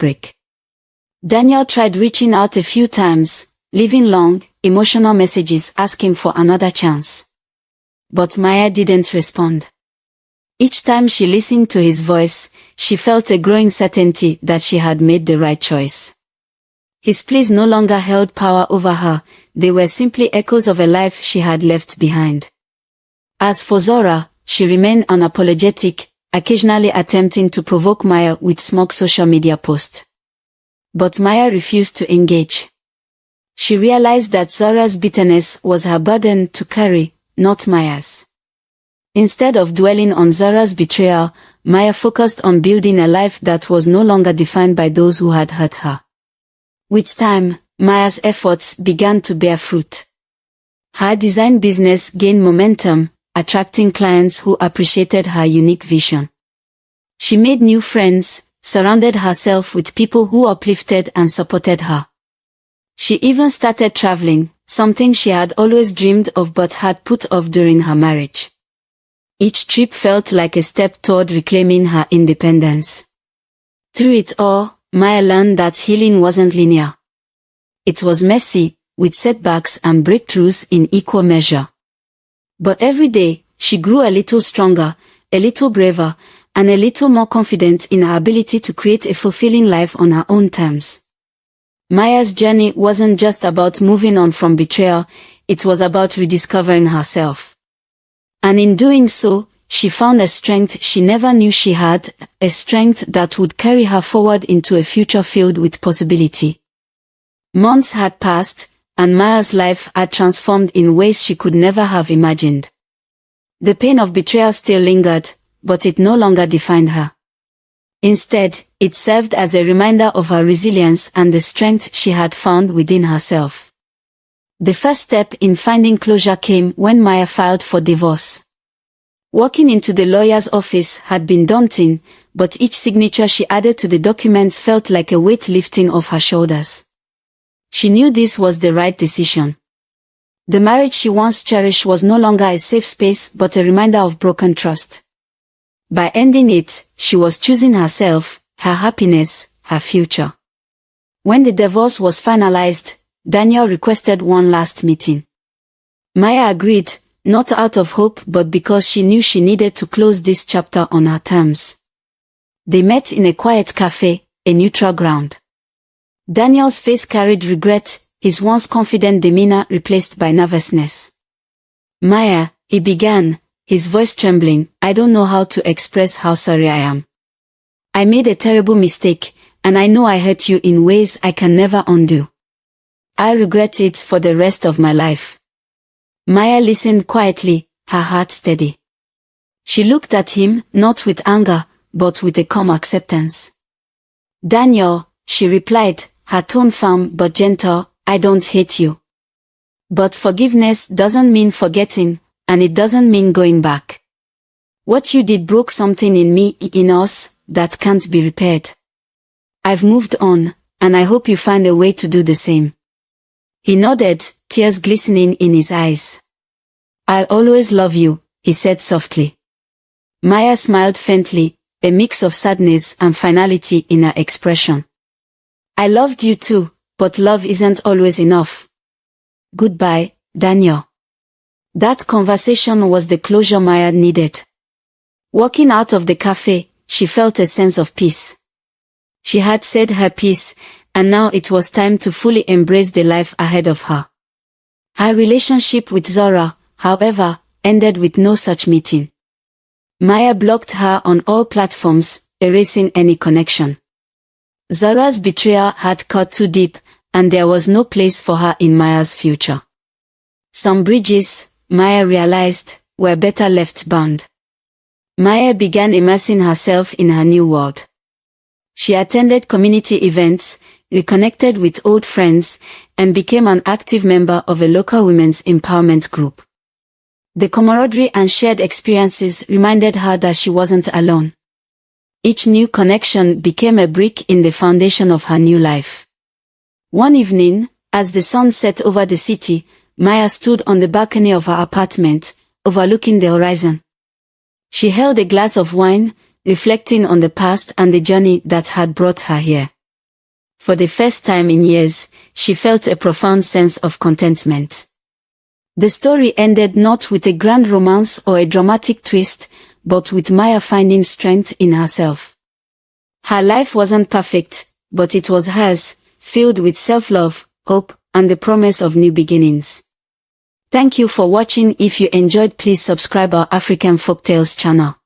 heartbreak. Daniel tried reaching out a few times, leaving long, emotional messages asking for another chance. But Maya didn't respond. Each time she listened to his voice, she felt a growing certainty that she had made the right choice. His pleas no longer held power over her, they were simply echoes of a life she had left behind. As for Zora, she remained unapologetic, occasionally attempting to provoke Maya with smug social media posts. But Maya refused to engage. She realized that Zora's bitterness was her burden to carry, not Maya's. Instead of dwelling on Zora's betrayal, Maya focused on building a life that was no longer defined by those who had hurt her. With time, Maya's efforts began to bear fruit. Her design business gained momentum, attracting clients who appreciated her unique vision. She made new friends, surrounded herself with people who uplifted and supported her. She even started traveling, something she had always dreamed of but had put off during her marriage. Each trip felt like a step toward reclaiming her independence. Through it all, Maya learned that healing wasn't linear. It was messy, with setbacks and breakthroughs in equal measure. But every day, she grew a little stronger, a little braver, and a little more confident in her ability to create a fulfilling life on her own terms. Maya's journey wasn't just about moving on from betrayal, it was about rediscovering herself. And in doing so, she found a strength she never knew she had, a strength that would carry her forward into a future filled with possibility. Months had passed, and Maya's life had transformed in ways she could never have imagined. The pain of betrayal still lingered, but it no longer defined her. Instead, it served as a reminder of her resilience and the strength she had found within herself. The first step in finding closure came when Maya filed for divorce. Walking into the lawyer's office had been daunting, but each signature she added to the documents felt like a weight lifting off her shoulders. She knew this was the right decision. The marriage she once cherished was no longer a safe space but a reminder of broken trust. By ending it, she was choosing herself, her happiness, her future. When the divorce was finalized, Daniel requested one last meeting. Maya agreed, not out of hope but because she knew she needed to close this chapter on her terms. They met in a quiet cafe, a neutral ground. Daniel's face carried regret, his once confident demeanor replaced by nervousness. Maya, he began, his voice trembling, I don't know how to express how sorry I am. I made a terrible mistake, and I know I hurt you in ways I can never undo. I regret it for the rest of my life. Maya listened quietly, her heart steady. She looked at him, not with anger, but with a calm acceptance. Daniel, she replied, her tone firm but gentle, I don't hate you. But forgiveness doesn't mean forgetting, and it doesn't mean going back. What you did broke something in me, in us, that can't be repaired. I've moved on, and I hope you find a way to do the same. He nodded, tears glistening in his eyes. I'll always love you, he said softly. Maya smiled faintly, a mix of sadness and finality in her expression. I loved you too, but love isn't always enough. Goodbye, Daniel. That conversation was the closure Maya needed. Walking out of the cafe, she felt a sense of peace. She had said her piece, and now it was time to fully embrace the life ahead of her. Her relationship with Zora, however, ended with no such meeting. Maya blocked her on all platforms, erasing any connection. Zora's betrayal had cut too deep, and there was no place for her in Maya's future. Some bridges, Maya realized, were better left burned. Maya began immersing herself in her new world. She attended community events, reconnected with old friends, and became an active member of a local women's empowerment group. The camaraderie and shared experiences reminded her that she wasn't alone. Each new connection became a brick in the foundation of her new life. One evening, as the sun set over the city, Maya stood on the balcony of her apartment, overlooking the horizon. She held a glass of wine, reflecting on the past and the journey that had brought her here. For the first time in years, she felt a profound sense of contentment. The story ended not with a grand romance or a dramatic twist, but with Maya finding strength in herself. Her life wasn't perfect, but it was hers, filled with self-love, hope, and the promise of new beginnings. Thank you for watching. If you enjoyed, please subscribe our African Folktales channel.